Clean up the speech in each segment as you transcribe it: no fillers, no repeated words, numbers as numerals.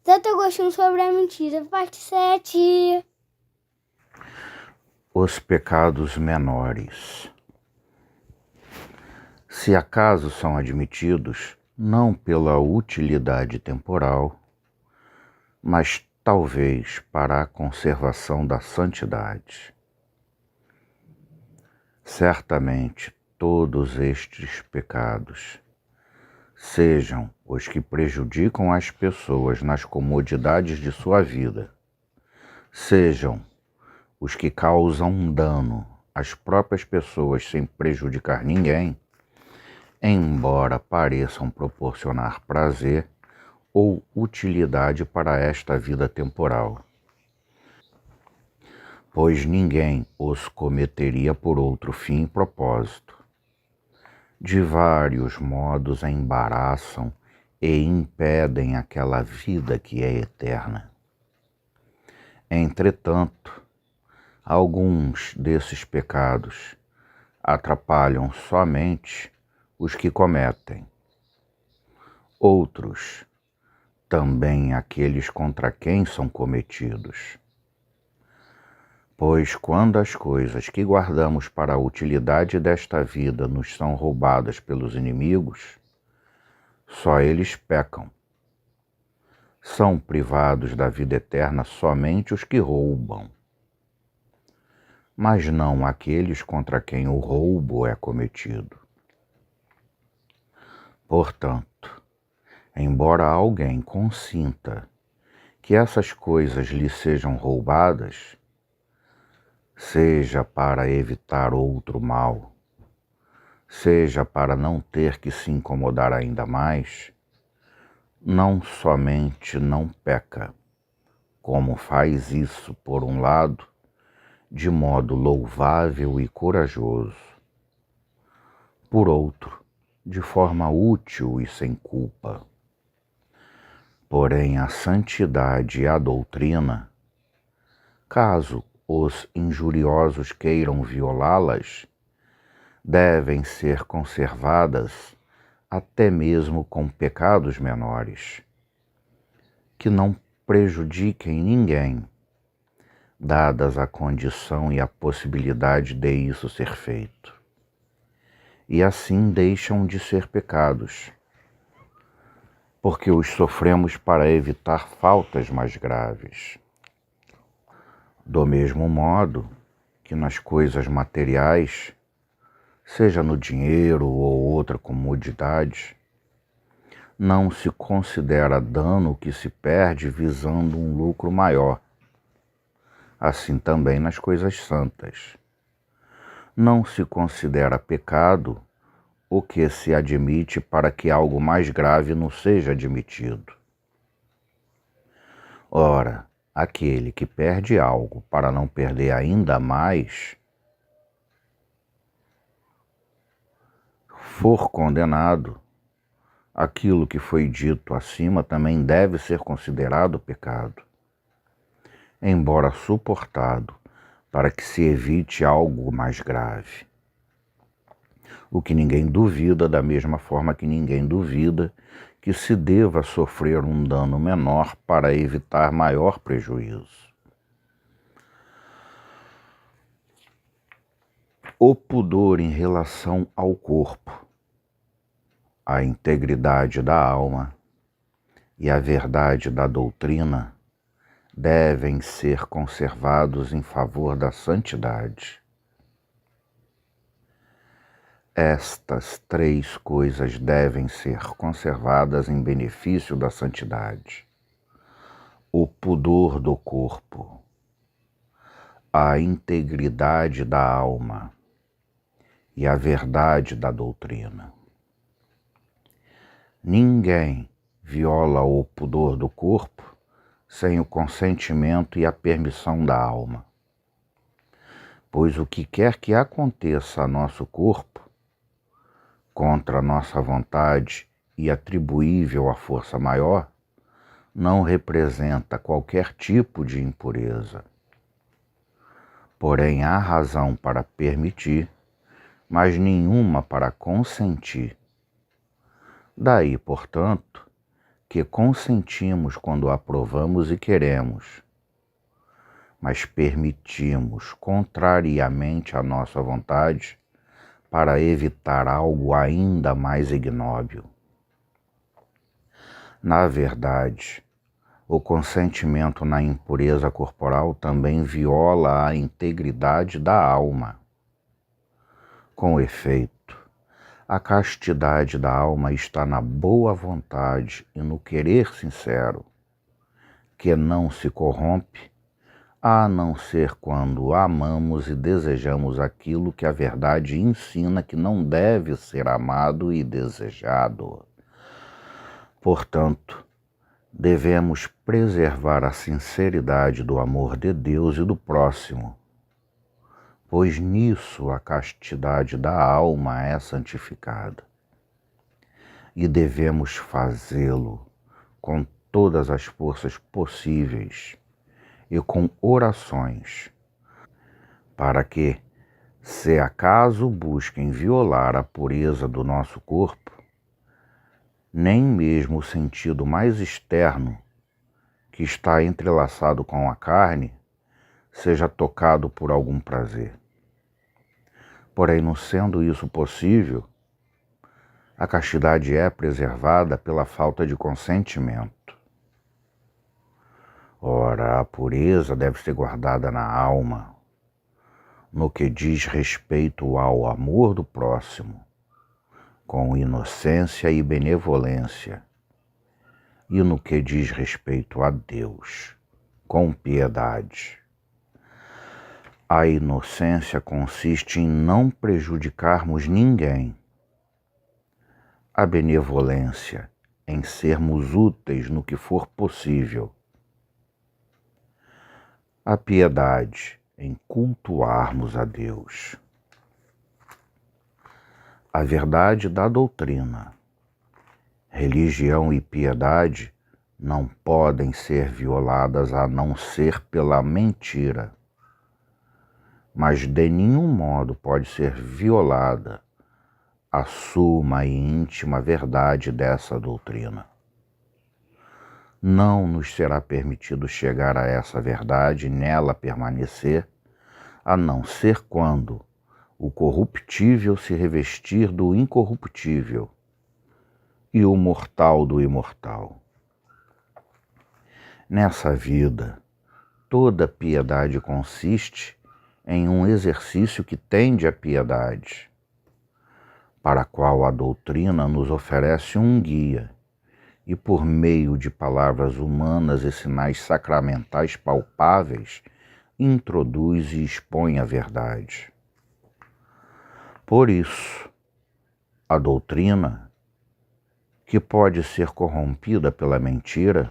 Santo Agostinho sobre a mentira, parte 7. Os pecados menores. Se acaso são admitidos, não pela utilidade temporal, mas talvez para a conservação da santidade. Certamente todos estes pecados, sejam os que prejudicam as pessoas nas comodidades de sua vida, sejam os que causam um dano às próprias pessoas sem prejudicar ninguém, embora pareçam proporcionar prazer ou utilidade para esta vida temporal, pois ninguém os cometeria por outro fim e propósito. De vários modos embaraçam e impedem aquela vida que é eterna. Entretanto, alguns desses pecados atrapalham somente os que cometem. Outros, também aqueles contra quem são cometidos. Pois quando as coisas que guardamos para a utilidade desta vida nos são roubadas pelos inimigos, só eles pecam. São privados da vida eterna somente os que roubam, mas não aqueles contra quem o roubo é cometido. Portanto, embora alguém consinta que essas coisas lhe sejam roubadas, seja para evitar outro mal, seja para não ter que se incomodar ainda mais, não somente não peca, como faz isso, por um lado, de modo louvável e corajoso, por outro, de forma útil e sem culpa. Porém, a santidade e a doutrina, caso os injuriosos queiram violá-las, devem ser conservadas até mesmo com pecados menores, que não prejudiquem ninguém, dadas a condição e a possibilidade de isso ser feito. E assim deixam de ser pecados, porque os sofremos para evitar faltas mais graves. Do mesmo modo que nas coisas materiais, seja no dinheiro ou outra comodidade, não se considera dano o que se perde visando um lucro maior. Assim também nas coisas santas. Não se considera pecado o que se admite para que algo mais grave não seja admitido. Ora, aquele que perde algo para não perder ainda mais, for condenado, aquilo que foi dito acima também deve ser considerado pecado, embora suportado para que se evite algo mais grave. O que ninguém duvida, da mesma forma que ninguém duvida que se deva sofrer um dano menor para evitar maior prejuízo. O pudor em relação ao corpo, a integridade da alma e a verdade da doutrina devem ser conservados em favor da santidade. Estas três coisas devem ser conservadas em benefício da santidade: o pudor do corpo, a integridade da alma e a verdade da doutrina. Ninguém viola o pudor do corpo sem o consentimento e a permissão da alma, pois o que quer que aconteça a nosso corpo, contra a nossa vontade e atribuível à força maior, não representa qualquer tipo de impureza. Porém, há razão para permitir, mas nenhuma para consentir. Daí, portanto, que consentimos quando aprovamos e queremos, mas permitimos, contrariamente à nossa vontade, para evitar algo ainda mais ignóbil. Na verdade, o consentimento na impureza corporal também viola a integridade da alma. Com efeito, a castidade da alma está na boa vontade e no querer sincero, que não se corrompe, a não ser quando amamos e desejamos aquilo que a verdade ensina que não deve ser amado e desejado. Portanto, devemos preservar a sinceridade do amor de Deus e do próximo, pois nisso a castidade da alma é santificada. E devemos fazê-lo com todas as forças possíveis e com orações, para que, se acaso busquem violar a pureza do nosso corpo, nem mesmo o sentido mais externo, que está entrelaçado com a carne, seja tocado por algum prazer. Porém, não sendo isso possível, a castidade é preservada pela falta de consentimento. Ora, a pureza deve ser guardada na alma, no que diz respeito ao amor do próximo, com inocência e benevolência, e no que diz respeito a Deus, com piedade. A inocência consiste em não prejudicarmos ninguém. A benevolência em sermos úteis no que for possível. A piedade em cultuarmos a Deus. A verdade da doutrina. Religião e piedade não podem ser violadas a não ser pela mentira, mas de nenhum modo pode ser violada a suma e íntima verdade dessa doutrina. Não nos será permitido chegar a essa verdade e nela permanecer, a não ser quando o corruptível se revestir do incorruptível e o mortal do imortal. Nessa vida, toda piedade consiste em um exercício que tende à piedade, para a qual a doutrina nos oferece um guia, e por meio de palavras humanas e sinais sacramentais palpáveis, introduz e expõe a verdade. Por isso, a doutrina, que pode ser corrompida pela mentira,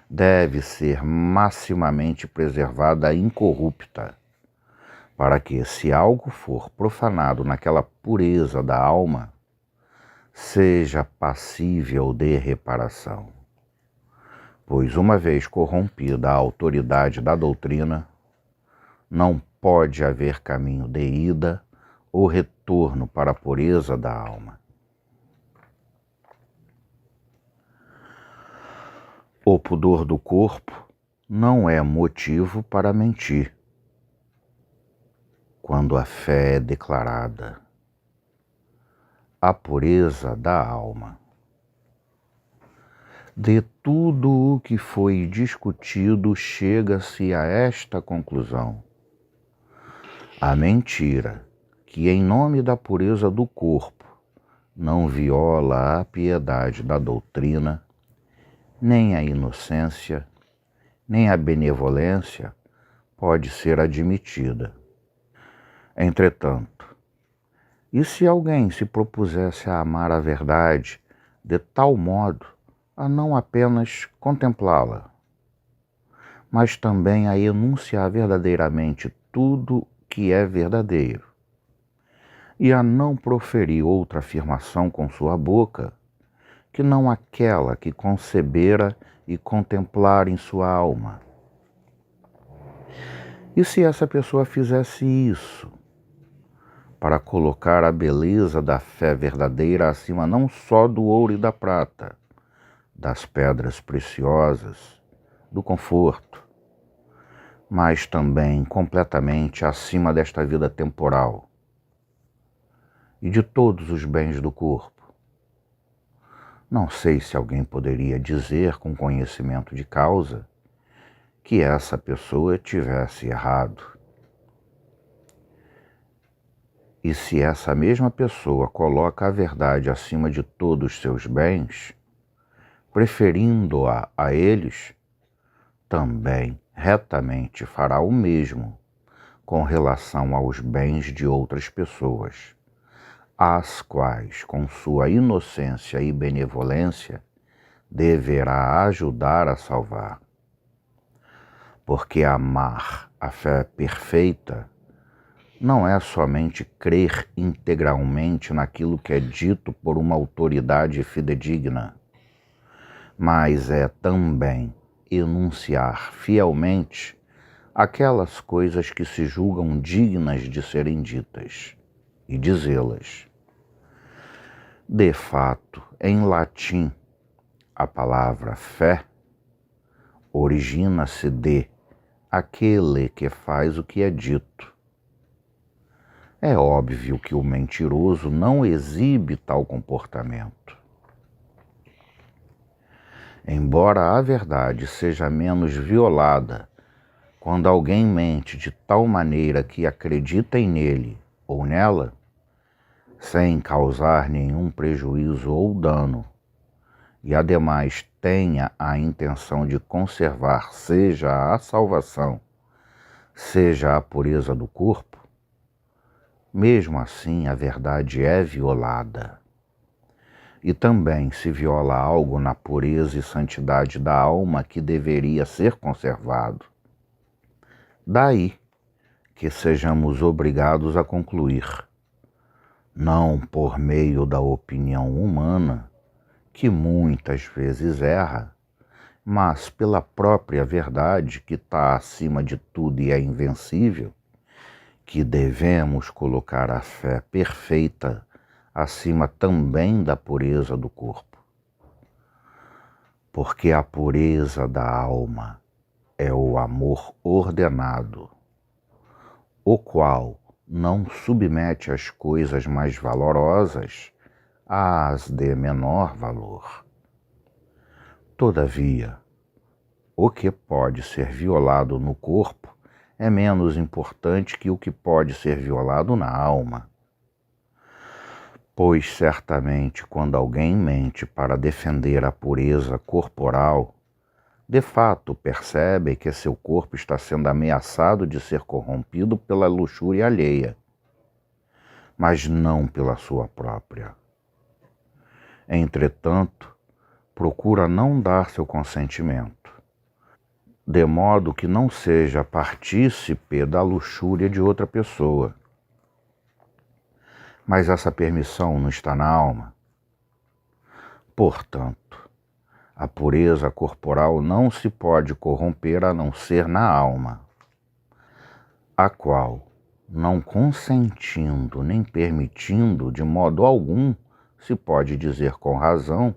deve ser maximamente preservada incorrupta, para que, se algo for profanado naquela pureza da alma, seja passível de reparação. Pois, uma vez corrompida a autoridade da doutrina, não pode haver caminho de ida ou retorno para a pureza da alma. O pudor do corpo não é motivo para mentir, quando a fé é declarada. A pureza da alma. De tudo o que foi discutido, chega-se a esta conclusão. A mentira, que em nome da pureza do corpo não viola a piedade da doutrina, nem a inocência, nem a benevolência, pode ser admitida. Entretanto, e se alguém se propusesse a amar a verdade de tal modo a não apenas contemplá-la, mas também a enunciar verdadeiramente tudo que é verdadeiro, e a não proferir outra afirmação com sua boca, que não aquela que concebera e contemplara em sua alma? E se essa pessoa fizesse isso, para colocar a beleza da fé verdadeira acima não só do ouro e da prata, das pedras preciosas, do conforto, mas também completamente acima desta vida temporal e de todos os bens do corpo. Não sei se alguém poderia dizer com conhecimento de causa que essa pessoa tivesse errado. E se essa mesma pessoa coloca a verdade acima de todos os seus bens, preferindo-a a eles, também retamente fará o mesmo com relação aos bens de outras pessoas, as quais, com sua inocência e benevolência, deverá ajudar a salvar. Porque amar a fé perfeita não é somente crer integralmente naquilo que é dito por uma autoridade fidedigna, mas é também enunciar fielmente aquelas coisas que se julgam dignas de serem ditas e dizê-las. De fato, em latim, a palavra fé origina-se de aquele que faz o que é dito. É óbvio que o mentiroso não exibe tal comportamento. Embora a verdade seja menos violada quando alguém mente de tal maneira que acreditem nele ou nela, sem causar nenhum prejuízo ou dano, e ademais tenha a intenção de conservar seja a salvação, seja a pureza do corpo, mesmo assim a verdade é violada. E também se viola algo na pureza e santidade da alma que deveria ser conservado. Daí que sejamos obrigados a concluir, não por meio da opinião humana, que muitas vezes erra, mas pela própria verdade que está acima de tudo e é invencível, que devemos colocar a fé perfeita acima também da pureza do corpo. Porque a pureza da alma é o amor ordenado, o qual não submete as coisas mais valorosas às de menor valor. Todavia, o que pode ser violado no corpo é menos importante que o que pode ser violado na alma. Pois certamente quando alguém mente para defender a pureza corporal, de fato percebe que seu corpo está sendo ameaçado de ser corrompido pela luxúria alheia, mas não pela sua própria. Entretanto, procura não dar seu consentimento, de modo que não seja partícipe da luxúria de outra pessoa. Mas essa permissão não está na alma. Portanto, a pureza corporal não se pode corromper a não ser na alma, a qual, não consentindo nem permitindo de modo algum, se pode dizer com razão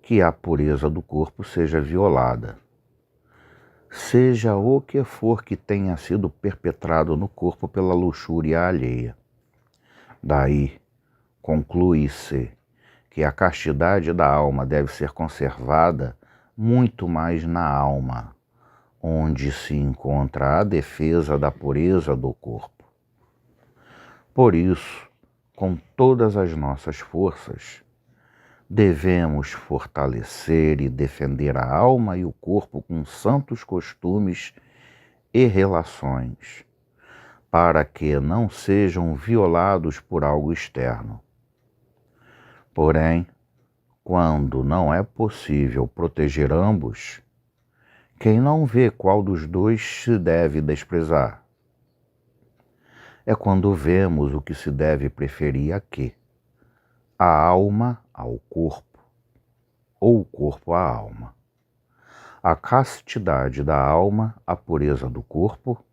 que a pureza do corpo seja violada, seja o que for que tenha sido perpetrado no corpo pela luxúria alheia. Daí, conclui-se que a castidade da alma deve ser conservada muito mais na alma, onde se encontra a defesa da pureza do corpo. Por isso, com todas as nossas forças, devemos fortalecer e defender a alma e o corpo com santos costumes e relações, para que não sejam violados por algo externo. Porém, quando não é possível proteger ambos, quem não vê qual dos dois se deve desprezar? É quando vemos o que se deve preferir a quê? A alma ao corpo, ou o corpo à alma. A castidade da alma à pureza do corpo,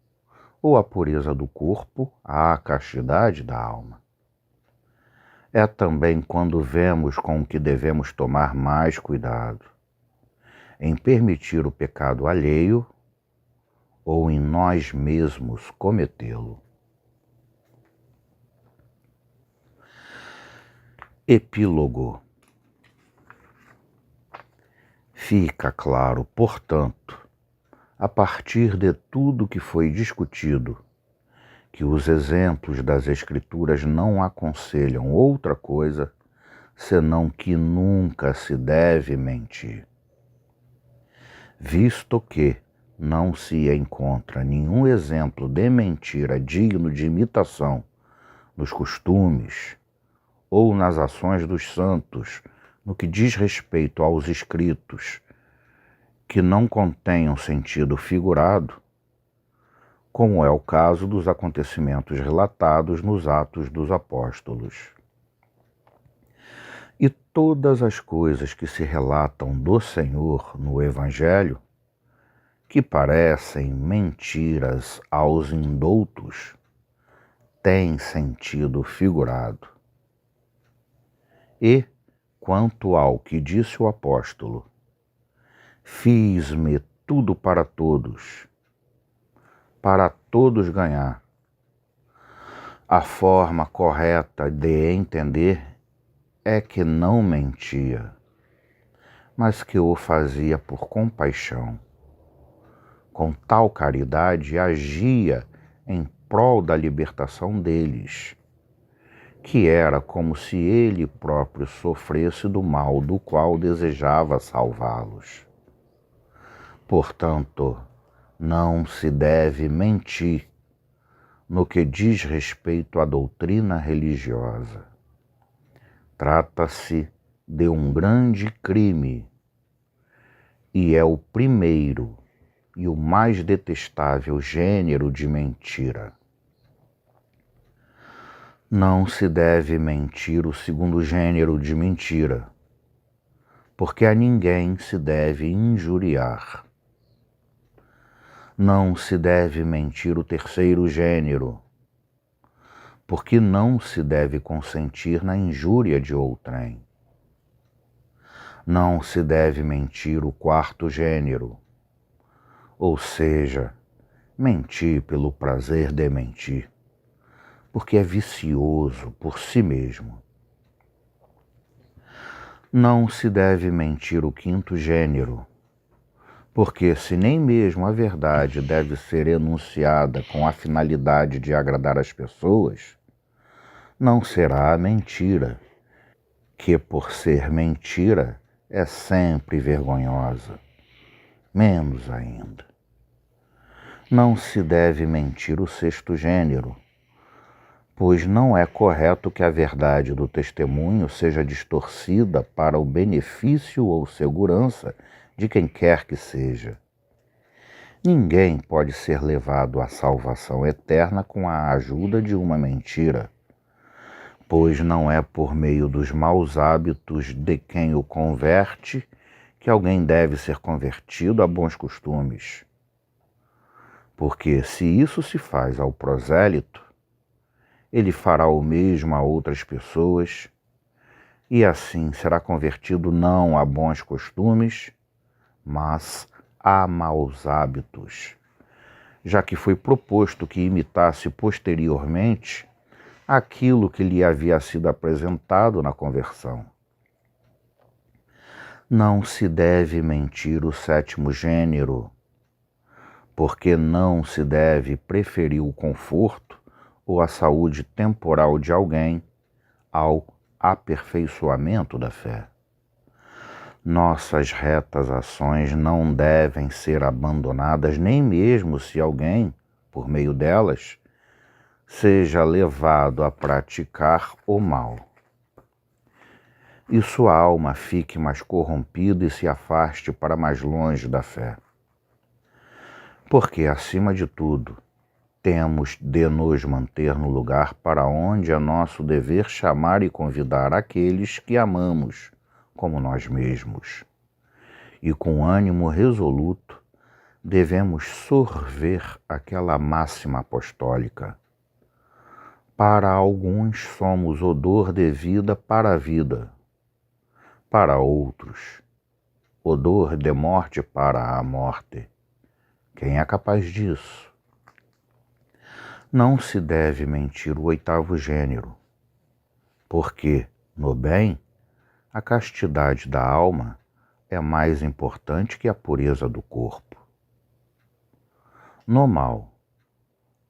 ou a pureza do corpo à castidade da alma. É também quando vemos com o que devemos tomar mais cuidado, em permitir o pecado alheio ou em nós mesmos cometê-lo. Epílogo. Fica claro, portanto, a partir de tudo que foi discutido, que os exemplos das Escrituras não aconselham outra coisa senão que nunca se deve mentir. Visto que não se encontra nenhum exemplo de mentira digno de imitação nos costumes ou nas ações dos santos, no que diz respeito aos escritos que não contenham sentido figurado, como é o caso dos acontecimentos relatados nos Atos dos Apóstolos. E todas as coisas que se relatam do Senhor no Evangelho, que parecem mentiras aos indoutos, têm sentido figurado. E, quanto ao que disse o apóstolo, fiz-me tudo para todos ganhar. A forma correta de entender é que não mentia, mas que o fazia por compaixão. Com tal caridade agia em prol da libertação deles, que era como se ele próprio sofresse do mal do qual desejava salvá-los. Portanto, não se deve mentir no que diz respeito à doutrina religiosa. Trata-se de um grande crime e é o primeiro e o mais detestável gênero de mentira. Não se deve mentir o segundo gênero de mentira, porque a ninguém se deve injuriar. Não se deve mentir o terceiro gênero, porque não se deve consentir na injúria de outrem. Não se deve mentir o quarto gênero, ou seja, mentir pelo prazer de mentir, porque é vicioso por si mesmo. Não se deve mentir o quinto gênero, porque se nem mesmo a verdade deve ser enunciada com a finalidade de agradar as pessoas, não será a mentira, que por ser mentira é sempre vergonhosa, menos ainda. Não se deve mentir o sexto gênero, pois não é correto que a verdade do testemunho seja distorcida para o benefício ou segurança de quem quer que seja. Ninguém pode ser levado à salvação eterna com a ajuda de uma mentira, pois não é por meio dos maus hábitos de quem o converte que alguém deve ser convertido a bons costumes. Porque se isso se faz ao prosélito, ele fará o mesmo a outras pessoas, e assim será convertido não a bons costumes, mas a maus hábitos, já que foi proposto que imitasse posteriormente aquilo que lhe havia sido apresentado na conversão. Não se deve mentir o sétimo gênero, porque não se deve preferir o conforto ou a saúde temporal de alguém ao aperfeiçoamento da fé. Nossas retas ações não devem ser abandonadas, nem mesmo se alguém, por meio delas, seja levado a praticar o mal. E sua alma fique mais corrompida e se afaste para mais longe da fé. Porque, acima de tudo, temos de nos manter no lugar para onde é nosso dever chamar e convidar aqueles que amamos, como nós mesmos. E com ânimo resoluto, devemos sorver aquela máxima apostólica. Para alguns somos odor de vida para a vida, para outros, odor de morte para a morte. Quem é capaz disso? Não se deve mentir o oitavo gênero, porque, no bem, a castidade da alma é mais importante que a pureza do corpo. No mal,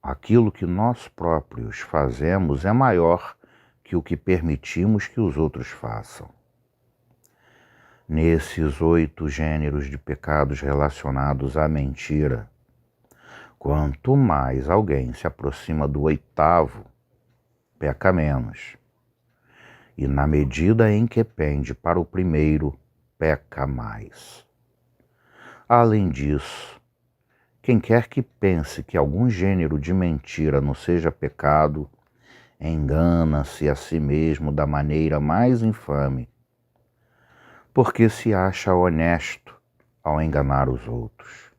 aquilo que nós próprios fazemos é maior que o que permitimos que os outros façam. Nesses 8 gêneros de pecados relacionados à mentira, quanto mais alguém se aproxima do 8º, peca menos. E na medida em que pende para o primeiro, peca mais. Além disso, quem quer que pense que algum gênero de mentira não seja pecado, engana-se a si mesmo da maneira mais infame, porque se acha honesto ao enganar os outros.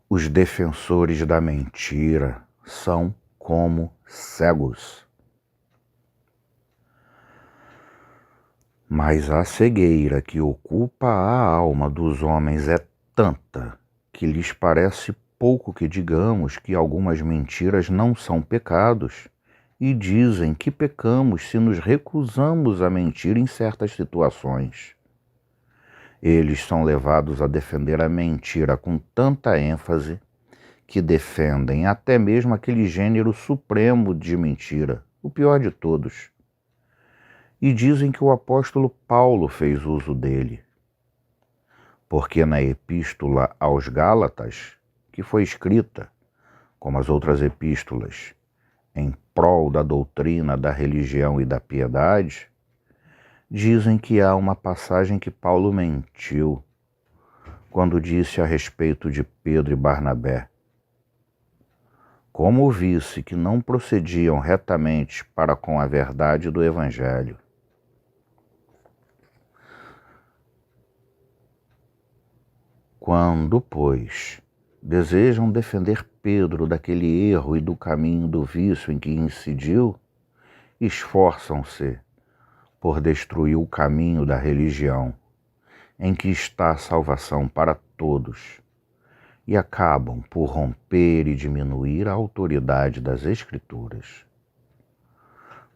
Os defensores da mentira são como cegos. Mas a cegueira que ocupa a alma dos homens é tanta que lhes parece pouco que digamos que algumas mentiras não são pecados e dizem que pecamos se nos recusamos a mentir em certas situações. Eles são levados a defender a mentira com tanta ênfase que defendem até mesmo aquele gênero supremo de mentira, o pior de todos. E dizem que o apóstolo Paulo fez uso dele, porque na epístola aos Gálatas, que foi escrita, como as outras epístolas, em prol da doutrina da religião e da piedade, dizem que há uma passagem que Paulo mentiu quando disse a respeito de Pedro e Barnabé: como visse que não procediam retamente para com a verdade do Evangelho. Quando, pois, desejam defender Pedro daquele erro e do caminho do vício em que incidiu, esforçam-se por destruir o caminho da religião, em que está a salvação para todos, e acabam por romper e diminuir a autoridade das Escrituras.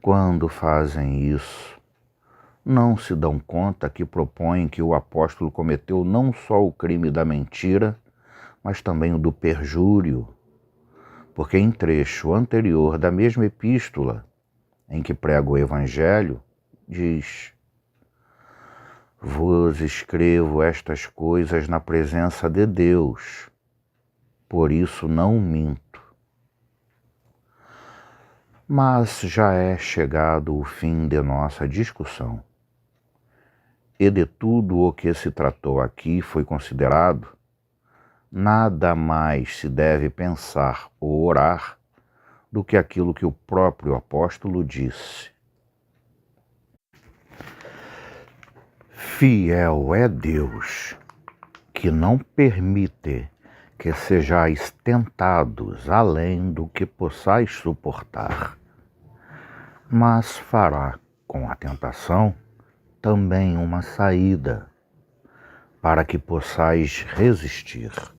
Quando fazem isso, não se dão conta que propõem que o apóstolo cometeu não só o crime da mentira, mas também o do perjúrio, porque em trecho anterior da mesma epístola, em que prega o Evangelho, diz: vos escrevo estas coisas na presença de Deus, por isso não minto. Mas já é chegado o fim de nossa discussão, e de tudo o que se tratou aqui foi considerado, nada mais se deve pensar ou orar do que aquilo que o próprio apóstolo disse: fiel é Deus, que não permite que sejais tentados além do que possais suportar, mas fará com a tentação também uma saída, para que possais resistir.